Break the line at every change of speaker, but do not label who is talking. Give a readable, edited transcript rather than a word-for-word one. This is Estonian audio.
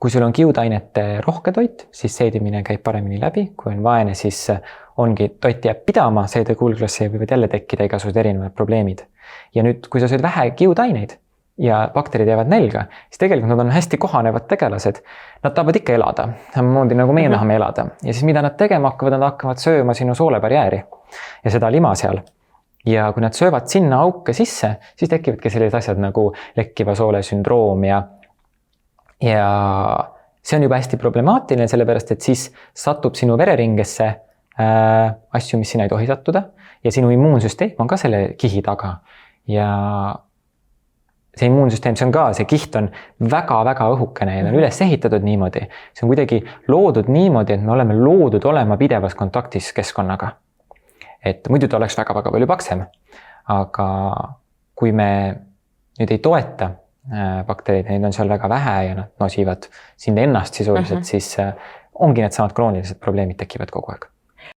kui sul on kiudainete rohke toit, siis seedimine käib paremini läbi, kui on vaene, siis ongi toit jääb pidama, seedekulglasse võivad jälle tekkida igasugused erinevad probleemid. Ja nüüd, kui sa sööd vähe kiudaineid ja bakterid jäävad nälga, siis tegelikult nad on hästi kohanevad tegelased. Nad tahavad ikka elada, samamoodi nagu meie tahame elada. Ja siis mida nad tegema hakkavad, nad hakkavad sööma sinu soolebarjääri ja seda lima seal. Ja kui nad söövad sinna auke sisse, siis tekivadki sellised asjad nagu lekkiva soole sündroom ja see on juba hästi problemaatiline, sellepärast et siis satub sinu vereringesse asju, mis sinna ei tohi sattuda ja sinu immuunsüsteem on ka selle kihi taga. Ja see immuunsüsteem, see kiht on väga-väga õhukene ja ta on üles ehitatud niimoodi. See on kuidagi loodud niimoodi, et me oleme loodud olema pidevas kontaktis keskkonnaga. Et muidu ta oleks väga-väga palju paksem. Aga kui me nüüd ei toeta bakterid, neid on seal väga vähe ja nad nosivad sind ennast sisuliselt, siis ongi need samad kroonilised probleemid tekivad kogu aeg.